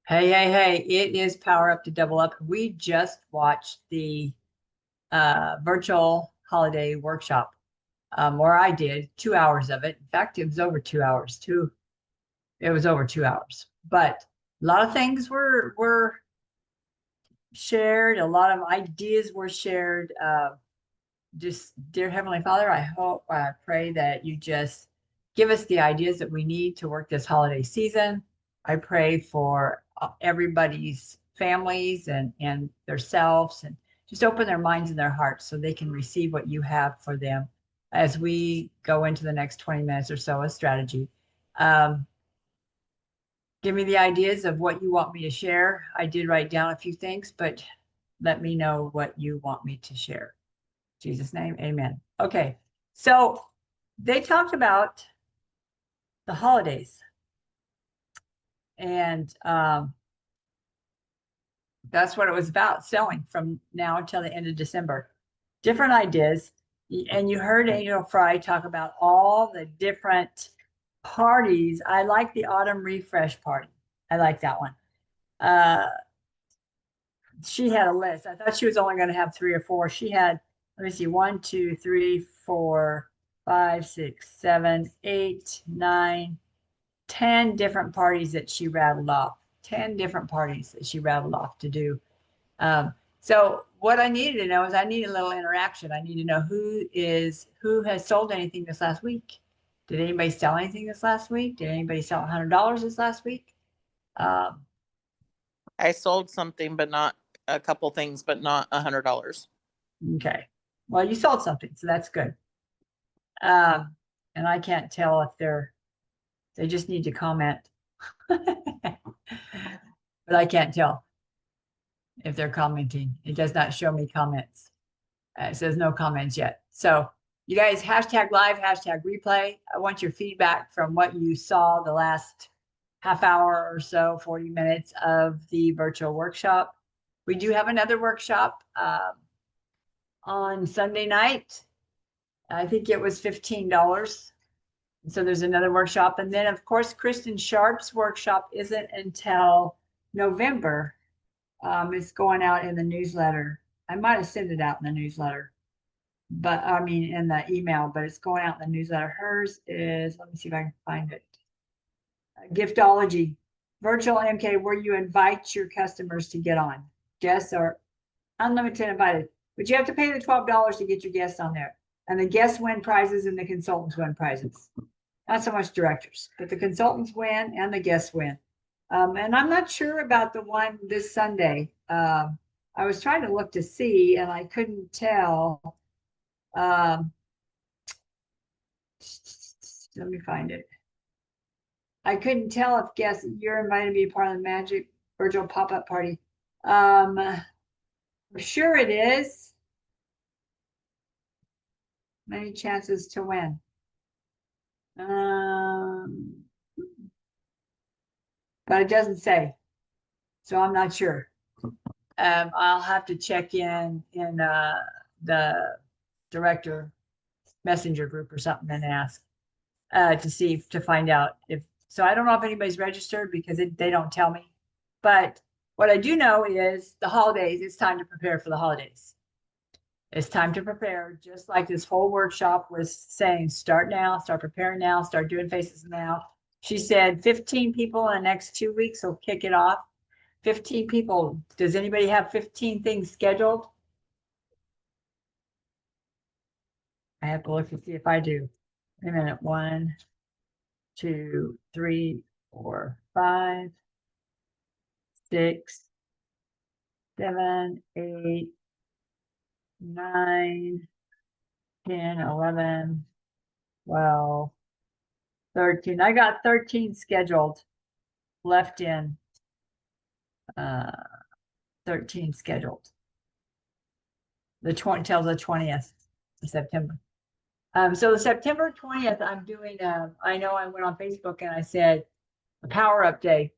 Hey, it is Power Up to Double Up. We just watched the virtual holiday workshop, or I did 2 hours of it. In fact, it was over 2 hours. It was over 2 hours. But a lot of things were shared, a lot of ideas were shared. Just dear Heavenly Father, I pray that you just give us the ideas that we need to work this holiday season. I pray for everybody's families and themselves, and just open their minds and their hearts so they can receive what you have for them as we go into the next 20 minutes or so of strategy. Um, Give me the ideas of what you want me to share. I did write down a few things, but let me know what you want me to share. In Jesus' name, amen. Okay, so they talked about the holidays, and that's what it was about, selling from now until the end of December. Different ideas. And you heard Angel Fry talk about all the different parties. I like the autumn refresh party. I like that one. She had a list. I thought she was only going to have 3 or 4. She had, let me see, 1, 2, 3, 4, 5, 6, 7, 8, 9, 10 different parties that she rattled off. 10 different parties that she rattled off to do. So what I needed to know is I need a little interaction. I need to know who has sold anything this last week. Did anybody sell anything this last week? Did anybody sell $100 this last week? I sold something, but not a couple things, but not $100. Okay. Well, you sold something, so that's good. And I can't tell if they just need to comment. But I can't tell if they're commenting. It does not show me comments. It says no comments yet. So you guys, hashtag live, hashtag replay. I want your feedback from what you saw the last half hour or so, 40 minutes of the virtual workshop. We do have another workshop on Sunday night. I think it was $15. So there's another workshop. And then, of course, Kristen Sharp's workshop isn't until November. It's going out in the newsletter. I might have sent it out in the newsletter, but I mean in the email, but it's going out in the newsletter. Hers is, let me see if I can find it. Giftology, virtual MK, where you invite your customers to get on. Guests are unlimited invited, but you have to pay the $12 to get your guests on there. And the guests win prizes and the consultants win prizes. Not so much directors, but the consultants win and the guests win. And I'm not sure about the one this Sunday. I was trying to look to see, and I couldn't tell. Let me find it. I couldn't tell if guests, you're invited to be a part of the Magic Virtual Pop-Up Party. I'm sure it is. Many chances to win. But it doesn't say, so I'm not sure. I'll have to check in the director messenger group or something and ask to find out if. So I don't know if anybody's registered because they don't tell me. But what I do know is the holidays. It's time to prepare for the holidays. It's time to prepare, just like this whole workshop was saying. Start now. Start preparing now. Start doing faces now. She said 15 people in the next 2 weeks will kick it off. 15 people. Does anybody have 15 things scheduled? I have to look to see if I do. Wait a minute. 1, 2, 3, 4, 5, 6, 7, 8, 9, 10, 11, 12, 13. I got 13 scheduled left in 13 scheduled. The 20 till the 20th of September. So the September 20th, I'm doing I know I went on Facebook and I said a power up day,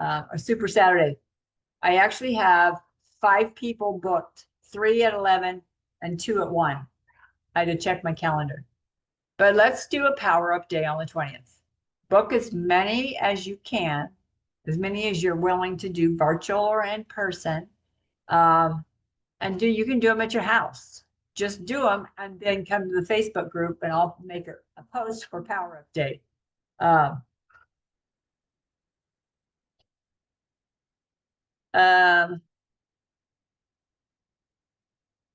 a super Saturday. I actually have 5 people booked, 3 at 11 and 2 at 1. I had to check my calendar. But let's do a power up day on the 20th. Book as many as you can, as many as you're willing to do virtual or in person. And you can do them at your house. Just do them and then come to the Facebook group and I'll make a post for Power Update.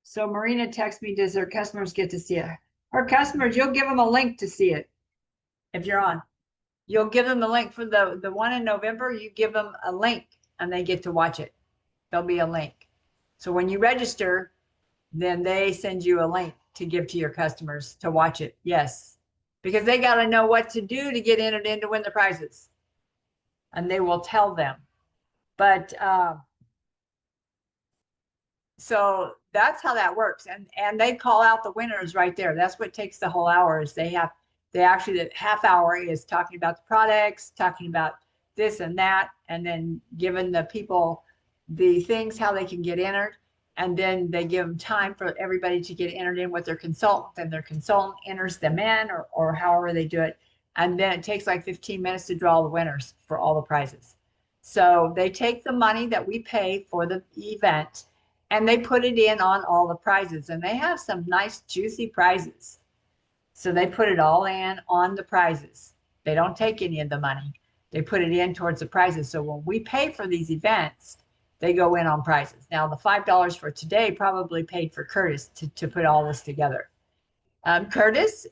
So Marina texts me, does her customers get to see it? Her customers, you'll give them a link to see it. If you're on, you'll give them the link for the one in November. You give them a link and they get to watch it. There'll be a link. So when you register, then they send you a link to give to your customers to watch it. Yes, because they got to know what to do to get entered in to win the prizes. And they will tell them. But so that's how that works. And they call out the winners right there. That's what takes the whole hour is they actually, the half hour is talking about the products, talking about this and that, and then giving the people the things, how they can get entered. And then they give them time for everybody to get entered in with their consultant, and their consultant enters them in or however they do it. And then it takes like 15 minutes to draw the winners for all the prizes. So they take the money that we pay for the event and they put it in on all the prizes, and they have some nice juicy prizes. So they put it all in on the prizes. They don't take any of the money. They put it in towards the prizes. So when we pay for these events, they go in on prizes. Now the $5 for today probably paid for Curtis to put all this together. Curtis,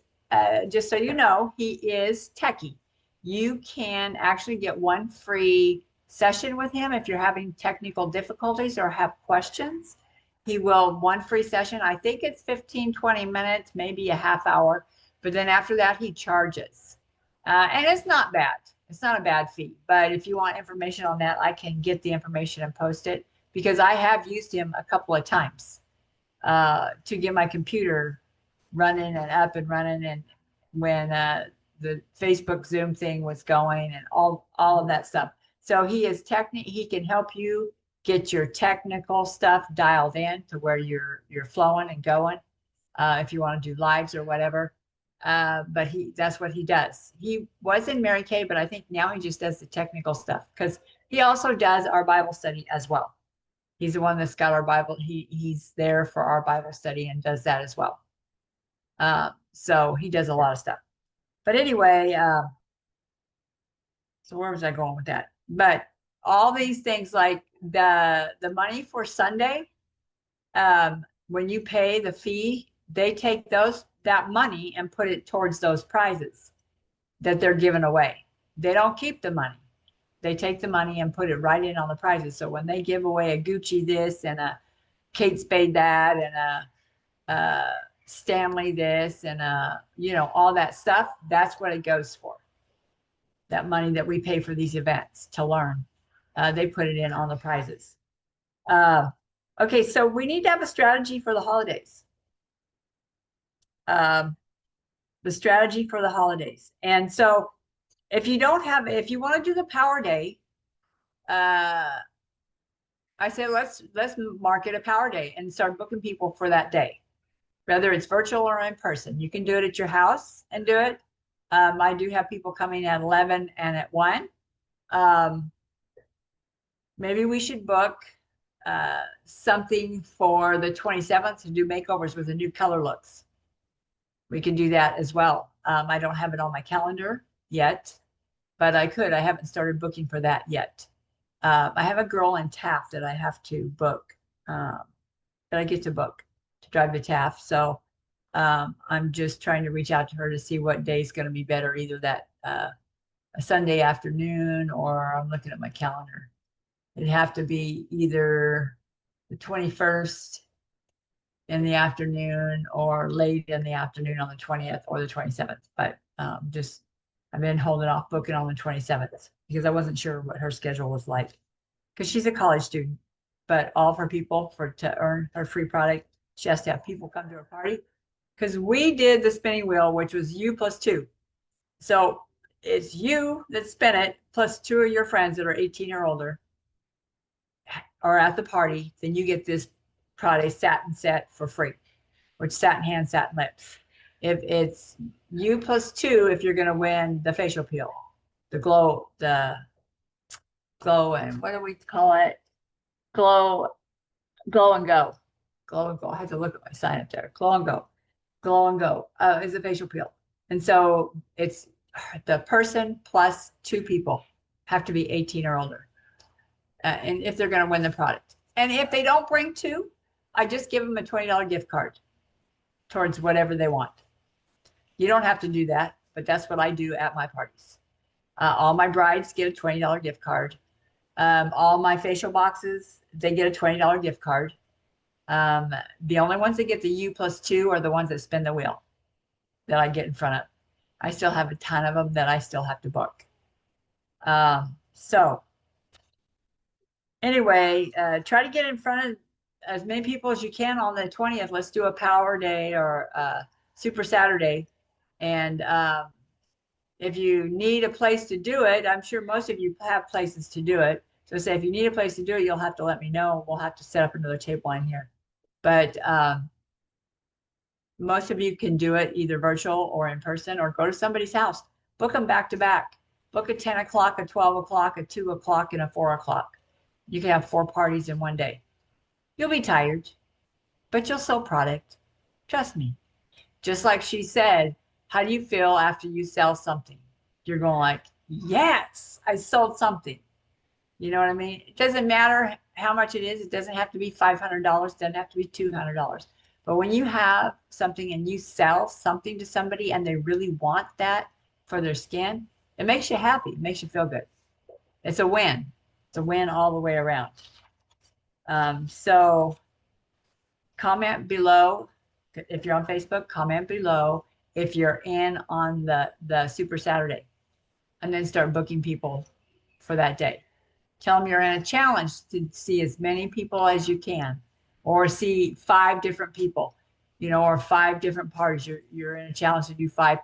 just so you know, he is techie. You can actually get one free session with him if you're having technical difficulties or have questions. He will, one free session, I think it's 15, 20 minutes, maybe a half hour, but then after that he charges. And it's not bad. It's not a bad fee, but if you want information on that, I can get the information and post it because I have used him a couple of times to get my computer running and up and running, and when the Facebook Zoom thing was going and all of that stuff. So he is he can help you get your technical stuff dialed in to where you're flowing and going if you want to do lives or whatever. But that's what he does. He was in Mary Kay, but I think now he just does the technical stuff because he also does our Bible study as well. He's the one that's got our Bible. He's there for our Bible study and does that as well. So he does a lot of stuff. But anyway, so where was I going with that? But all these things like the money for Sunday, when you pay the fee, they take that money and put it towards those prizes that they're giving away. They don't keep the money. They take the money and put it right in on the prizes. So when they give away a Gucci this and a Kate Spade that and a Stanley this and all that stuff, that's what it goes for. That money that we pay for these events to learn, they put it in on the prizes. Okay, so we need to have a strategy for the holidays. The strategy for the holidays. And so if you want to do the Power Day, I say let's market a Power Day and start booking people for that day, whether it's virtual or in person. You can do it at your house and do it. I do have people coming at 11 and at 1. Maybe we should book something for the 27th to do makeovers with the new color looks. We can do that as well. I don't have it on my calendar yet, but I could. I haven't started booking for that yet. I have a girl in Taft that I have to book, that I get to book to drive to Taft. So I'm just trying to reach out to her to see what day is going to be better, either that a Sunday afternoon, or I'm looking at my calendar. It'd have to be either the 21st in the afternoon or late in the afternoon on the 20th or the 27th. But I've been holding off booking on the 27th because I wasn't sure what her schedule was like, because she's a college student, but all of her people to earn her free product, she has to have people come to her party. Because we did the spinning wheel, which was you plus 2. So it's you that spin it plus 2 of your friends that are 18 or older are at the party. Then you get this product satin set for free, which satin hand, satin lips. If it's you plus 2, if you're going to win the facial peel, the glow, the glow and what do we call it? Glow and go. Glow and go. I had to look at my sign up there. Glow and go. Glow and go is a facial peel. And so it's the person plus 2 people have to be 18 or older. And if they're going to win the product. And if they don't bring 2, I just give them a $20 gift card towards whatever they want. You don't have to do that, but that's what I do at my parties. All my brides get a $20 gift card. All my facial boxes, they get a $20 gift card. The only ones that get the U plus 2 are the ones that spin the wheel that I get in front of. I still have a ton of them that I still have to book. So anyway, try to get in front of as many people as you can on the 20th. Let's do a power day or Super Saturday. And if you need a place to do it, I'm sure most of you have places to do it. So say if you need a place to do it, you'll have to let me know. We'll have to set up another table line here. But most of you can do it either virtual or in person, or go to somebody's house. Book them back to back. Book a 10 o'clock, a 12 o'clock, a 2 o'clock, and a 4 o'clock. You can have 4 parties in one day. You'll be tired, but you'll sell product. Trust me. Just like she said, how do you feel after you sell something? You're going like, yes, I sold something. You know what I mean? It doesn't matter how much it is. It doesn't have to be $500. It doesn't have to be $200. But when you have something and you sell something to somebody and they really want that for their skin, it makes you happy. It makes you feel good. It's a win. It's a win all the way around. So comment below. If you're on Facebook, comment below if you're in on the Super Saturday, and then start booking people for that day. Tell them you're in a challenge to see as many people as you can, or see 5 different people, you know, or 5 different parties. You're in a challenge to do five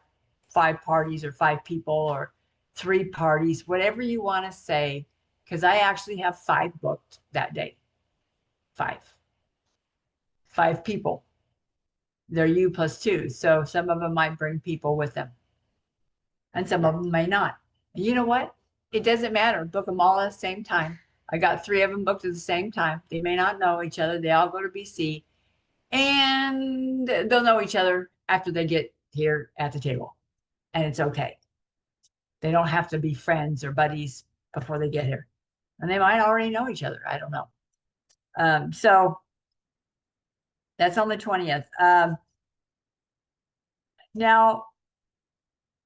parties, or 5 people, or 3 parties, whatever you want to say, because I actually have 5 booked that day. 5 people. They're U plus 2. So some of them might bring people with them, and some of them may not. And you know what? It doesn't matter. Book them all at the same time. I got 3 of them booked at the same time. They may not know each other. They all go to BC, and they'll know each other after they get here at the table. And it's okay. They don't have to be friends or buddies before they get here. And they might already know each other. I don't know. So that's on the 20th. Now,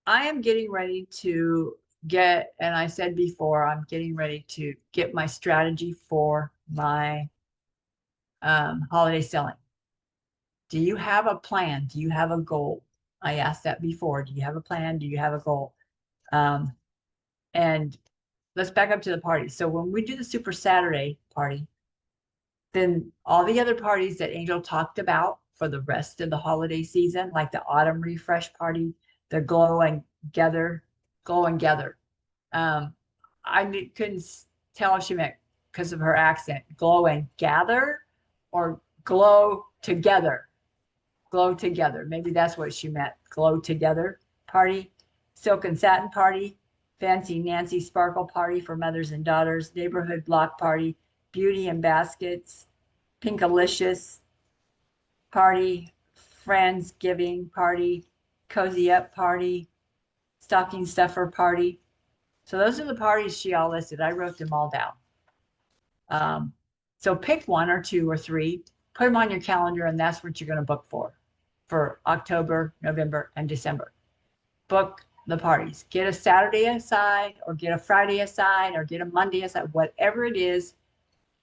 I am getting ready to get, and I said before, I'm getting ready to get my strategy for my holiday selling. Do you have a plan? Do you have a goal? I asked that before. Do you have a plan? Do you have a goal? And let's back up to the party. So when we do the Super Saturday party, then all the other parties that Angel talked about for the rest of the holiday season, like the autumn refresh party, the glow and gather. I couldn't tell if she meant, because of her accent, glow and gather or glow together. Glow together. Maybe that's what she meant. Glow together party, silk and satin party, fancy Nancy sparkle party for mothers and daughters, neighborhood block party, beauty and baskets, pinkalicious party, friendsgiving party, cozy up party, stocking stuffer party. So those are the parties she all listed. I wrote them all down. So pick 1 or 2 or 3, put them on your calendar, and that's what you're going to book for October, November, and December. Book the parties. Get a Saturday aside, or get a Friday aside, or get a Monday aside, whatever it is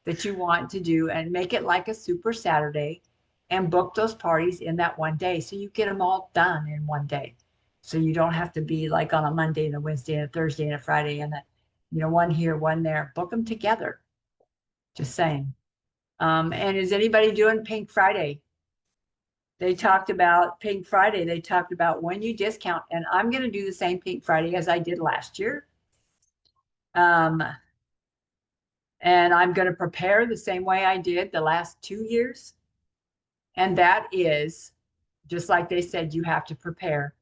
that you want to do, and make it like a Super Saturday, and book those parties in that one day, so you get them all done in one day. So you don't have to be like on a Monday and a Wednesday and a Thursday and a Friday and one here, one there. Book them together. Just saying. And is anybody doing Pink Friday? They talked about Pink Friday. They talked about when you discount, and I'm going to do the same Pink Friday as I did last year. And I'm going to prepare the same way I did the last 2 years. And that is, just like they said, you have to prepare.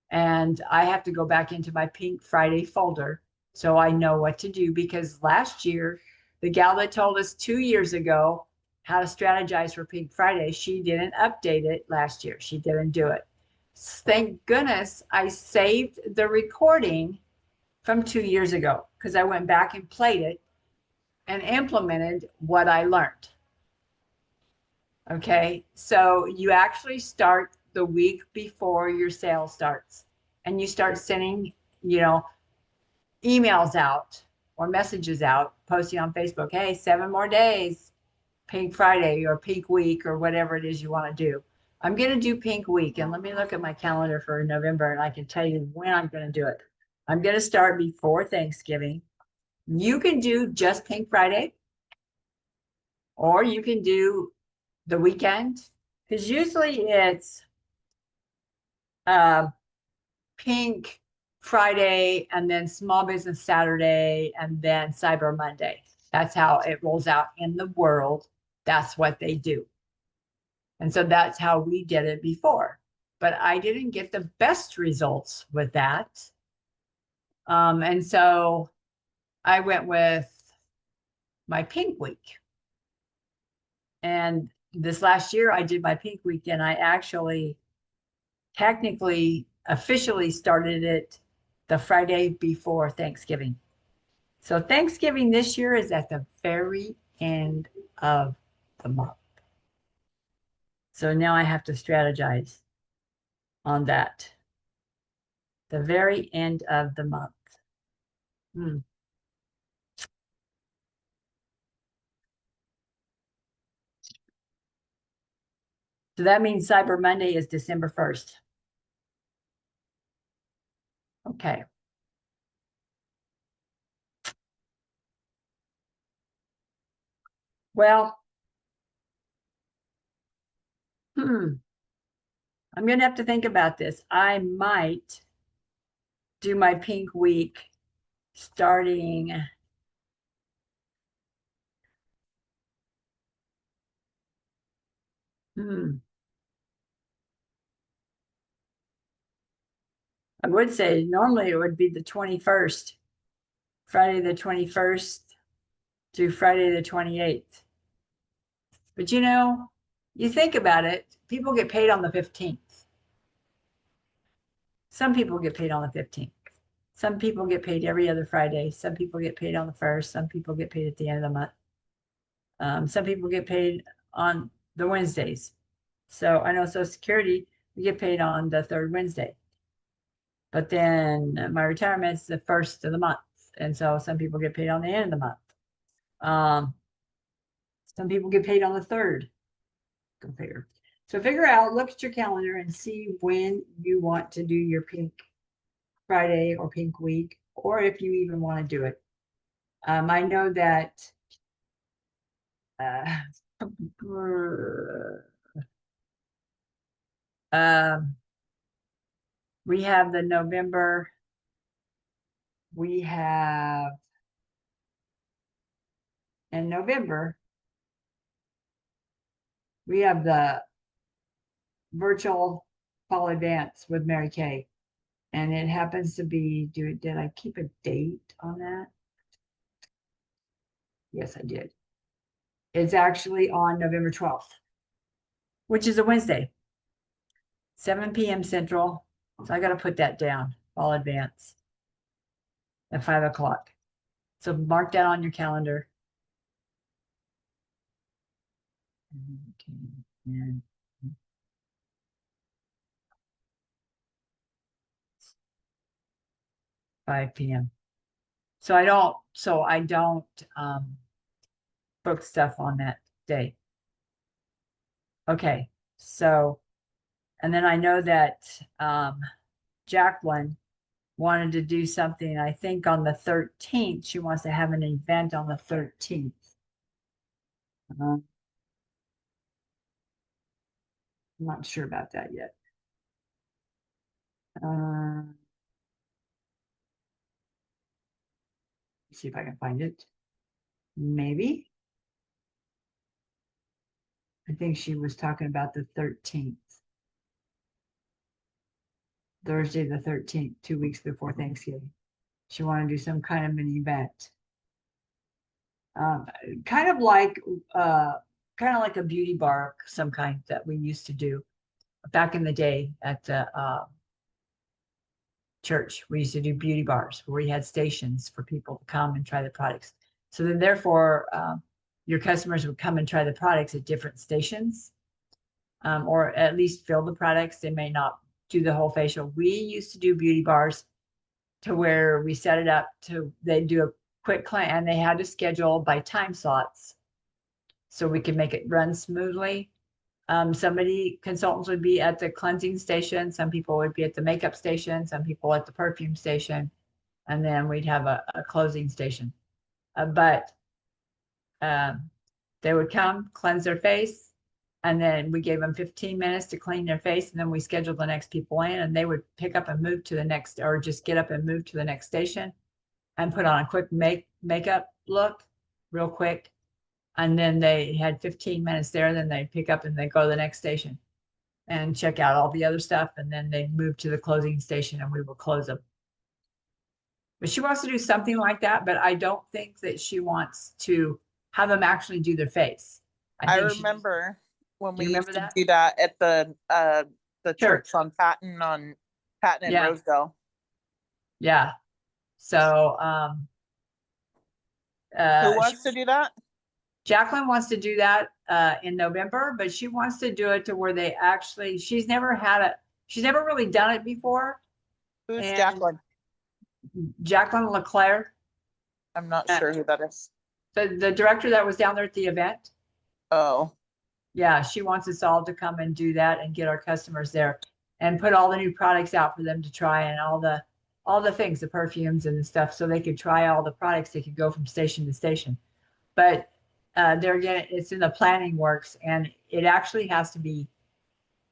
And I have to go back into my Pink Friday folder So I know what to do, because last year, the gal that told us 2 years ago how to strategize for Pink Friday, she didn't update it last year. She didn't do it. Thank goodness I saved the recording from 2 years ago, because I went back and played it and implemented what I learned. Okay, so you actually start the week before your sale starts, and you start sending, emails out or messages out, posting on Facebook, hey, 7 more days, Pink Friday or Pink Week or whatever it is you want to do. I'm going to do Pink Week, and let me look at my calendar for November, and I can tell you when I'm going to do it. I'm going to start before Thanksgiving. You can do just Pink Friday, or you can do the weekend, because usually it's Pink Friday and then Small Business Saturday and then Cyber Monday. That's how it rolls out in the world. That's what they do. And so that's how we did it before. But I didn't get the best results with that. And so I went with my Pink Week. And this last year I did my Pink Week, and I actually technically officially started it the Friday before Thanksgiving. So Thanksgiving this year is at the very end of the month. So now I have to strategize on that. The very end of the month. So that means Cyber Monday is December 1st. Okay. Well, I'm going to have to think about this. I might do my Pink Week starting I would say normally it would be the 21st, Friday the 21st to Friday the 28th. But you think about it, people get paid on the 15th. Some people get paid on the 15th. Some people get paid every other Friday. Some people get paid on the 1st. Some people get paid at the end of the month. Some people get paid on the Wednesdays. So I know Social Security, we get paid on the third Wednesday. But then my retirement's the 1st of the month. And so some people get paid on the end of the month. Some people get paid on the 3rd. Go figure. So figure out, look at your calendar and see when you want to do your Pink Friday or Pink Week, or if you even want to do it. I know that we have the November, we have in November, we have the virtual fall advance with Mary Kay. And it happens to be, did I keep a date on that? Yes, I did. It's actually on November 12th, which is a Wednesday, 7 p.m. Central. So I got to put that down, fall advance at 5 o'clock. So mark that on your calendar. And 5 p.m. So I don't book stuff on that day. Okay, so, and then I know that Jacqueline wanted to do something, I think on the 13th. She wants to have an event on the 13th. I'm not sure about that yet. See if I can find it. Maybe. I think she was talking about the 13th. Thursday the 13th, 2 weeks before Thanksgiving. She wanted to do some kind of an event. Kind of like a beauty bar, of some kind that we used to do back in the day at the church. We used to do beauty bars where we had stations for people to come and try the products. So then therefore, your customers would come and try the products at different stations, or at least fill the products. They may not do the whole facial. We used to do beauty bars to where we set it up to, they do a quick client and they had to schedule by time slots so we could make it run smoothly. Consultants would be at the cleansing station, some people would be at the makeup station, some people at the perfume station, and then we'd have a closing station. But they would come, cleanse their face, and then we gave them 15 minutes to clean their face, and then we scheduled the next people in, and they would pick up and move to the next, or just get up and move to the next station and put on a quick makeup look real quick. And then they had 15 minutes there, then they pick up and they go to the next station and check out all the other stuff. And then they move to the closing station and we will close them. But she wants to do something like that, but I don't think that she wants to have them actually do their face. I think she- remember when Do we you used remember to that? do that at the Church. church on Patton and Yeah. Rosedale. Yeah. So, Who wants to do that? Jacqueline wants to do that in November, but she wants to do it to where they actually, she's never really done it before. Who's And- Jacqueline? Jacqueline Leclerc, I'm not sure who that is. the director that was down there at the event. Oh, Yeah, she wants us all to come and do that and get our customers there and put all the new products out for them to try, and all the things, the perfumes and the stuff, so they could try all the products. They could go from station to station. But there again, it's in the planning works, and it actually has to be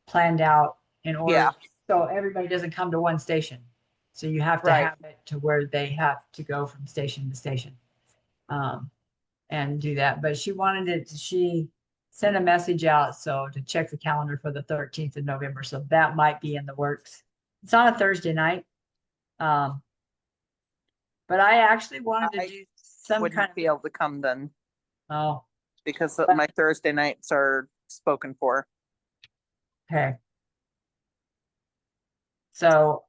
planned out in order. Yeah. So everybody doesn't come to one station. So you have to Right. have it to where they have to go from station to station. And do that. But she sent a message out, so to check the calendar for the 13th of November. So that might be in the works. It's on a Thursday night. But I actually wanted to I do some wouldn't kind be able to come then of, because my Thursday nights are spoken for. okay. So,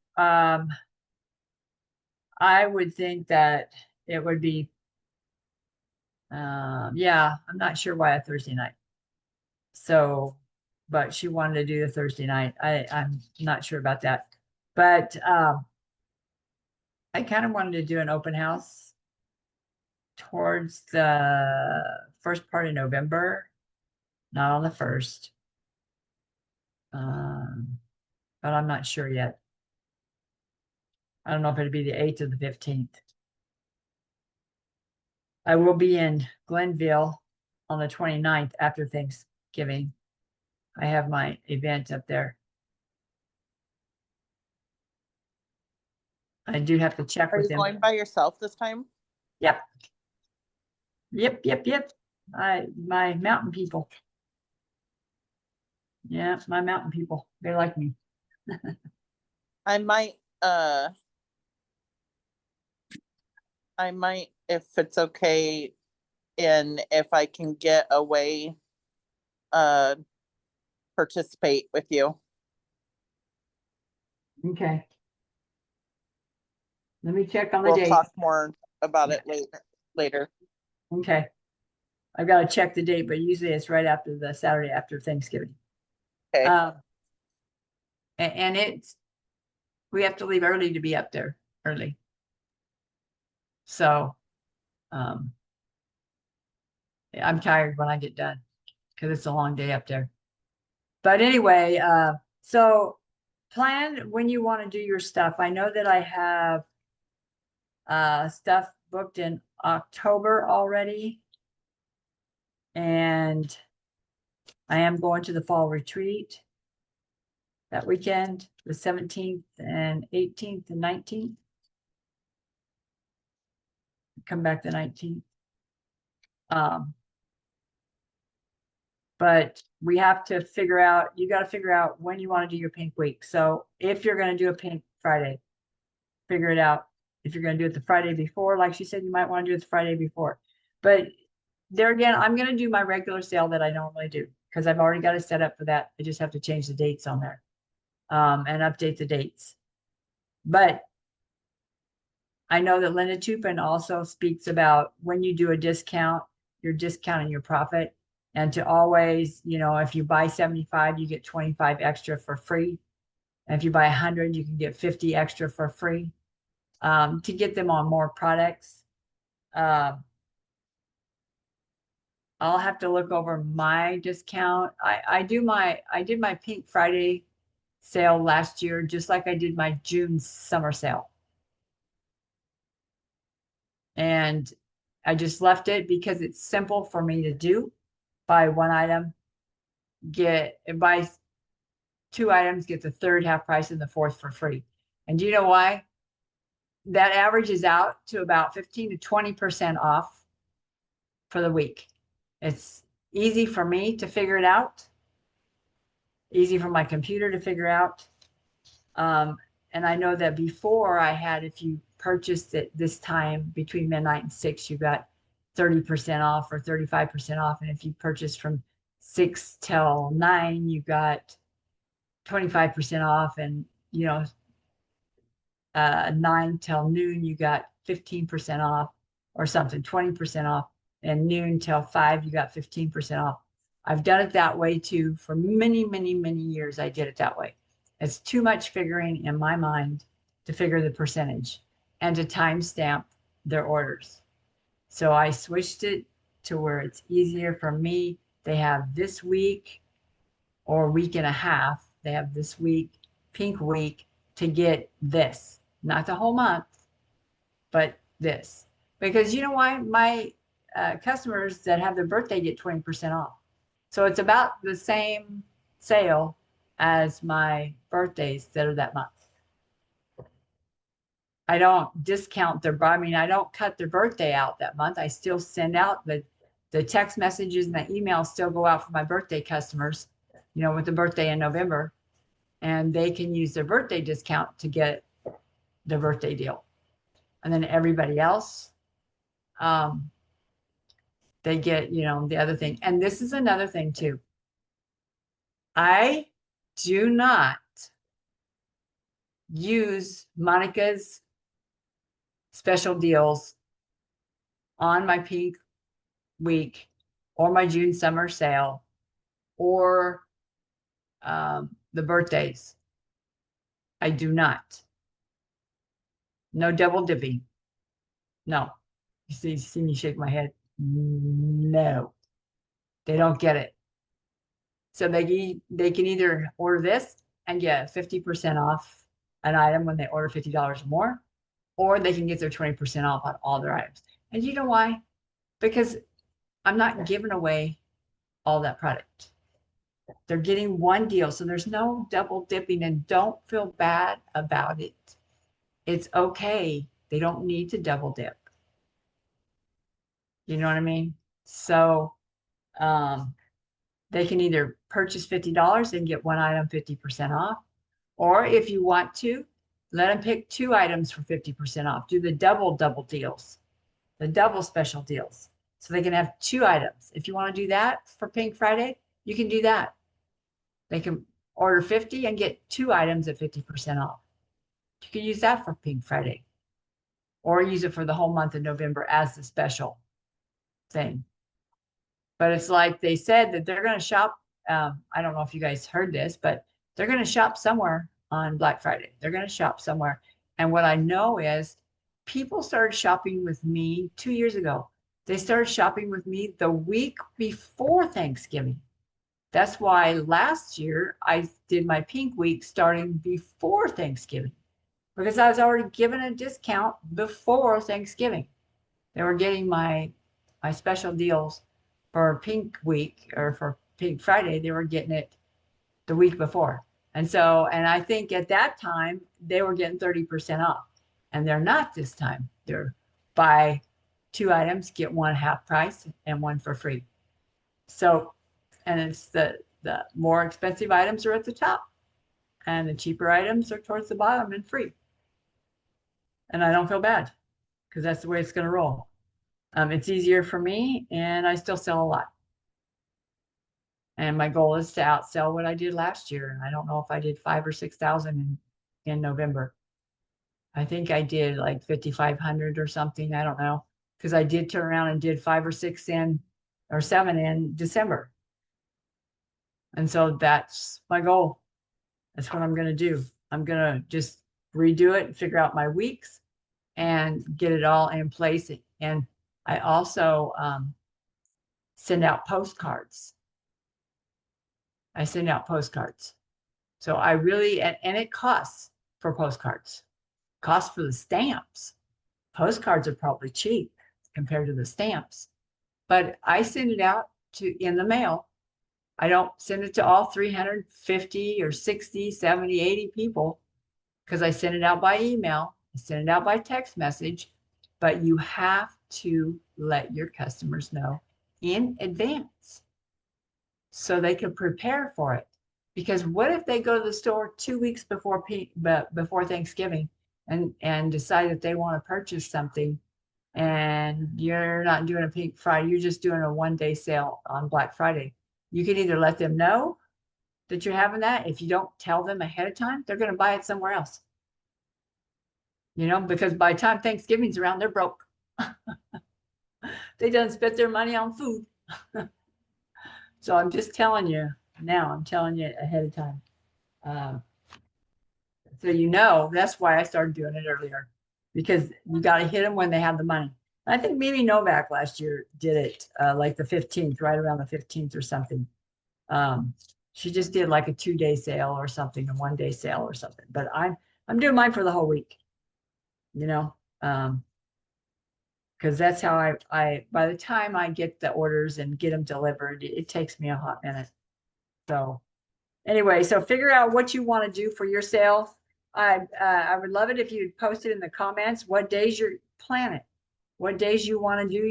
I would think that it would be, yeah, I'm not sure why a Thursday night. So, but she wanted to do the Thursday night. I'm not sure about that. But I kind of wanted to do an open house towards the first part of November, not on the 1st. But I'm not sure yet. I don't know if it'd be the 8th or the 15th. I will be in Glenville on the 29th after Thanksgiving. I have my event up there. I do have to check Are with you them. going by yourself this time? Yep. Yep. My mountain people. Yeah, my mountain people. They like me. I might, if it's okay, and if I can get away, participate with you. Okay. Let me check on the We'll date. talk more about it later. Okay. I've got to check the date, but usually it's right after the Saturday after Thanksgiving. Okay. And we have to leave early to be up there early. So, I'm tired when I get done because it's a long day up there. But anyway, so plan when you want to do your stuff. I know that I have stuff booked in October already. And I am going to the fall retreat that weekend, the 17th and 18th and 19th. Come back the 19th. But we have to figure out, you got to figure out when you want to do your pink week. So if you're going to do a pink Friday, figure it out if you're going to do it the Friday before, like she said, you might want to do it the Friday before. But there again, I'm going to do my regular sale that I normally do because I've already got it set up for that. I just have to change the dates on there and update the dates. But I know that Linda Tupin also speaks about when you do a discount, you're discounting your profit. And to always, you know, if you buy 75, you get 25 extra for free. And if you buy 100, you can get 50 extra for free to get them on more products. I'll have to look over my discount. I did my Pink Friday sale last year, just like I did my June summer sale. And I just left it because it's simple for me to do. Buy one item, buy two items, get the third half price and the fourth for free. And do you know why? That averages out to about 15 to 20% off for the week. It's easy for me to figure it out, easy for my computer to figure out. And I know that before I had, if you purchased it this time between midnight and 6, you got 30% off or 35% off. And if you purchased from 6 till 9, you got 25% off. And, you know, 9 till noon, you got 15% off or something, 20% off. And noon till 5, you got 15% off. I've done it that way too. For many, many, many years, I did it that way. It's too much figuring in my mind to figure the percentage and to timestamp their orders. So I switched it to where it's easier for me. They have this week or week and a half. They have this week, Pink Week, to get this, not the whole month, but this. Because you know why? My customers that have their birthday get 20% off. So it's about the same sale as my birthdays that are that month. I don't discount their, I mean, I don't cut their birthday out that month. I still send out the text messages and the emails still go out for my birthday customers, you know, with the birthday in November, and they can use their birthday discount to get their birthday deal. And then everybody else, they get, you know, the other thing. And this is another thing too. I do not use Monica's special deals on my Pink Week or my June summer sale or the birthdays. I do not. No double dipping. No. You see me shake my head. No. They don't get it. So they can either order this and get 50% off an item when they order $50 or more, or they can get their 20% off on all their items. And you know why? Because I'm not giving away all that product. They're getting one deal. So there's no double dipping, and don't feel bad about it. It's okay. They don't need to double dip. You know what I mean? So they can either purchase $50 and get one item 50% off, or if you want to, let them pick two items for 50% off. Do the double deals, the double special deals. So they can have two items. If you want to do that for Pink Friday, you can do that. They can order 50 and get two items at 50% off. You can use that for Pink Friday, or use it for the whole month of November as the special thing. But it's like they said that they're going to shop. I don't know if you guys heard this, but they're going to shop somewhere on Black Friday. They're going to shop somewhere. And what I know is people started shopping with me 2 years ago. They started shopping with me the week before Thanksgiving. That's why last year I did my Pink Week starting before Thanksgiving, because I was already given a discount before Thanksgiving. They were getting my special deals for Pink Week or for Pink Friday. They were getting it the week before. And so, and I think at that time they were getting 30% off, and they're not this time. They're buy two items, get one half price and one for free. So, and it's the more expensive items are at the top and the cheaper items are towards the bottom and free. and I don't feel bad because that's the way it's going to roll. It's easier for me, and I still sell a lot. And my goal is to outsell what I did last year. I don't know if I did 5,000 or 6,000 in November. I think I did like 5,500 or something. I don't know, because I did turn around and did 5 or 6 in or 7 in December. And so that's my goal. That's what I'm going to do. I'm going to just redo it and figure out my weeks and get it all in place. And I also send out postcards. I send out postcards. So I really, and it costs for postcards, costs for the stamps. Postcards are probably cheap compared to the stamps, but I send it out in the mail. I don't send it to all 350 or 60, 70, 80 people because I send it out by email. I send it out by text message, but you have to let your customers know in advance so they can prepare for it. Because what if they go to the store 2 weeks before Thanksgiving and decide that they want to purchase something, and you're not doing a Pink Friday, you're just doing a 1-day sale on Black Friday. You can either let them know that you're having that. If you don't tell them ahead of time, they're going to buy it somewhere else. Because by the time Thanksgiving's around, they're broke. They done spent their money on food. So I'm just telling you now, I'm telling you ahead of time. So that's why I started doing it earlier, because you got to hit them when they have the money. I think maybe Novak last year did it like the 15th, right around the 15th or something. She just did like a 2-day sale or something, a 1-day sale or something. But I'm doing mine for the whole week, because that's how I by the time I get the orders and get them delivered, it takes me a hot minute. So anyway, so figure out what you want to do for your sale. I would love it if you'd post it in the comments what days you're planning, what days you want to do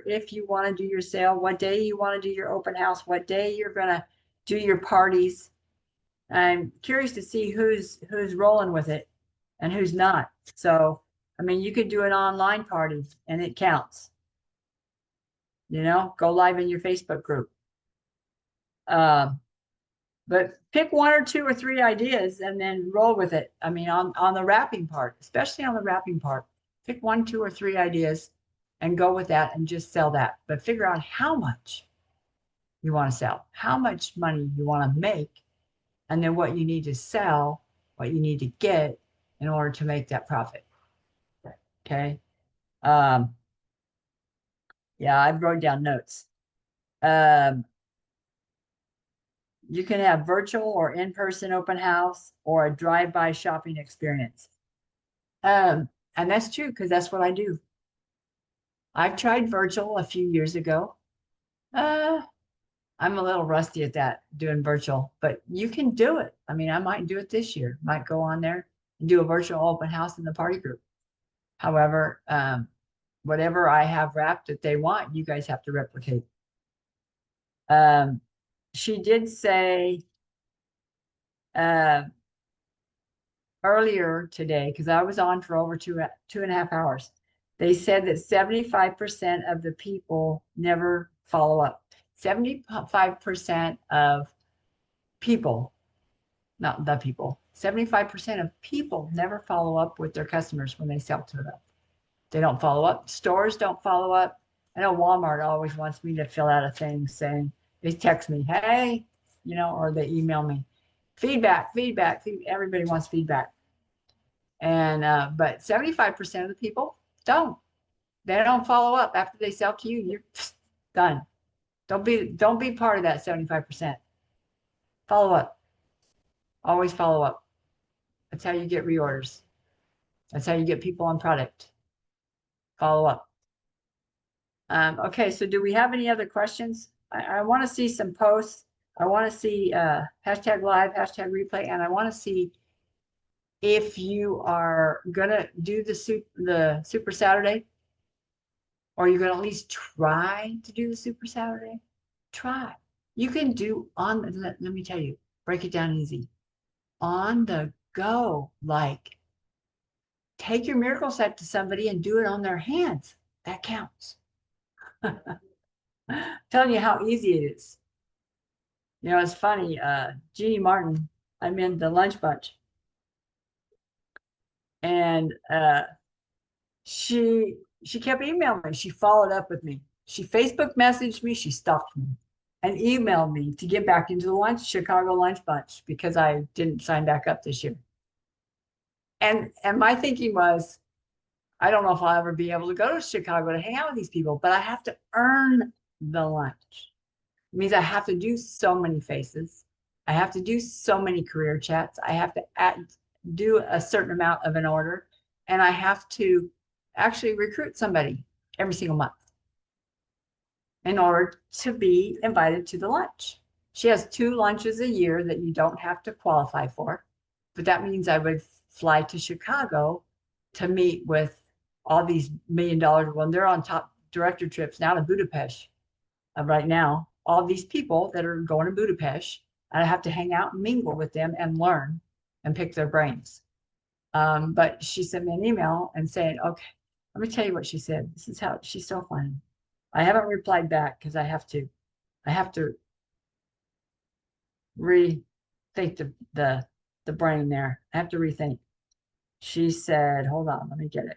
if you want to do your sale, what day you want to do your open house, what day you're going to do your parties. I'm curious to see who's rolling with it and who's not. So, I mean, you could do an online party and it counts. Go live in your Facebook group. But pick 1 or 2 or 3 ideas and then roll with it. I mean, on the wrapping part, especially on the wrapping part, pick 1, 2, or 3 ideas and go with that and just sell that. But figure out how much you want to sell, how much money you want to make, and then what you need to sell, what you need to get in order to make that profit. Okay. Yeah, I wrote down notes. You can have virtual or in-person open house or a drive-by shopping experience. And that's true because that's what I do. I've tried virtual a few years ago. I'm a little rusty at that, doing virtual, but you can do it. I mean, I might do it this year. Might go on there and do a virtual open house in the party group. However, whatever I have wrapped that they want, you guys have to replicate. She did say earlier today, because I was on for over 2.5 hours, they said that 75% of the people never follow up. 75% of people, not the people, 75% of people never follow up with their customers when they sell to them. They don't follow up. Stores don't follow up. I know Walmart always wants me to fill out a thing saying, they text me, hey, or they email me. Feedback. Everybody wants feedback. And, but 75% of the people don't. They don't follow up after they sell to you. You're done. Don't be part of that 75%. Follow up. Always follow up. That's how you get reorders. That's how you get people on product. Follow up. Okay, so do we have any other questions? I want to see some posts. I want to see hashtag live, hashtag replay, and I want to see if you are gonna do the Super Saturday, or you're gonna at least try to do the Super Saturday. Try. You can do let me tell you, break it down easy. On the go, like take your miracle set to somebody and do it on their hands. That counts. Telling you how easy it is. You know, it's funny, Jeannie Martin, I'm in the Lunch Bunch. And she kept emailing me. She followed up with me. She Facebook messaged me, she stalked me, and emailed me to get back into the Chicago Lunch Bunch because I didn't sign back up this year. And my thinking was, I don't know if I'll ever be able to go to Chicago to hang out with these people, but I have to earn the lunch. It means I have to do so many faces. I have to do so many career chats. I have to do a certain amount of an order, and I have to actually recruit somebody every single month in order to be invited to the lunch. She has 2 lunches a year that you don't have to qualify for, but that means I would fly to Chicago to meet with all these $1 million. Well, they're on top director trips now to Budapest right now. All these people that are going to Budapest, and I have to hang out and mingle with them and learn and pick their brains. But she sent me an email and saying, okay, let me tell you what she said. This is how she's so funny. I haven't replied back because I have to rethink the brain there. I have to rethink. She said, hold on, let me get it.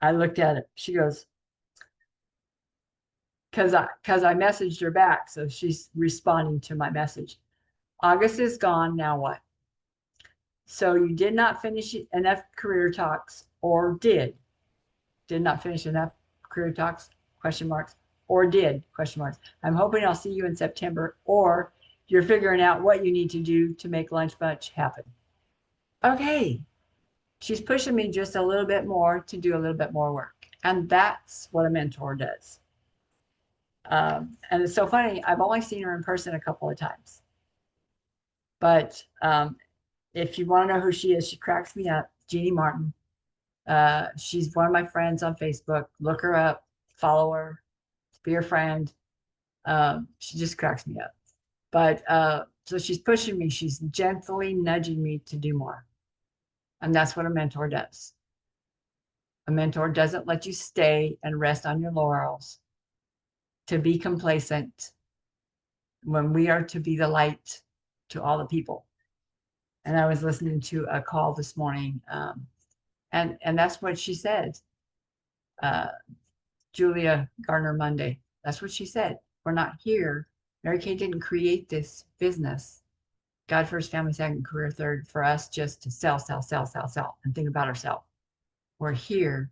I looked at it. She goes, because I messaged her back, so she's responding to my message. August is gone, now what? So you did not finish enough career talks, or did not finish enough career talks, question marks, or did, question marks. I'm hoping I'll see you in September, or you're figuring out what you need to do to make Lunch Bunch happen. Okay, she's pushing me just a little bit more to do a little bit more work. And that's what a mentor does. And it's so funny, I've only seen her in person a couple of times. But if you want to know who she is, she cracks me up, Jeannie Martin. She's one of my friends on Facebook. Look her up, follow her, be her friend. She just cracks me up. But so she's pushing me, she's gently nudging me to do more. And that's what a mentor does. A mentor doesn't let you stay and rest on your laurels, to be complacent, when we are to be the light to all the people. And I was listening to a call this morning, and that's what she said. Julia Garner Monday, that's what she said. We're not here. Mary Kay didn't create this business, God first, family second, career third, for us just to sell, and think about ourselves. We're here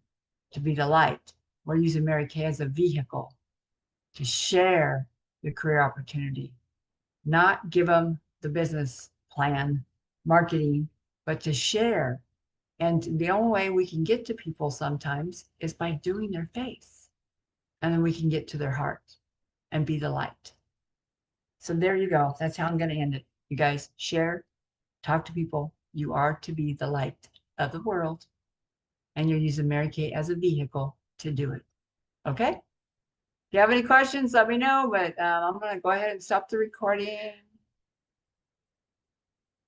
to be the light. We're using Mary Kay as a vehicle to share the career opportunity, not give them the business plan, marketing, but to share. And the only way we can get to people sometimes is by doing their face. And then we can get to their heart and be the light. So there you go. That's how I'm going to end it. You guys share, talk to people. You are to be the light of the world. And you're using Mary Kay as a vehicle to do it. Okay? If you have any questions, let me know. But I'm going to go ahead and stop the recording.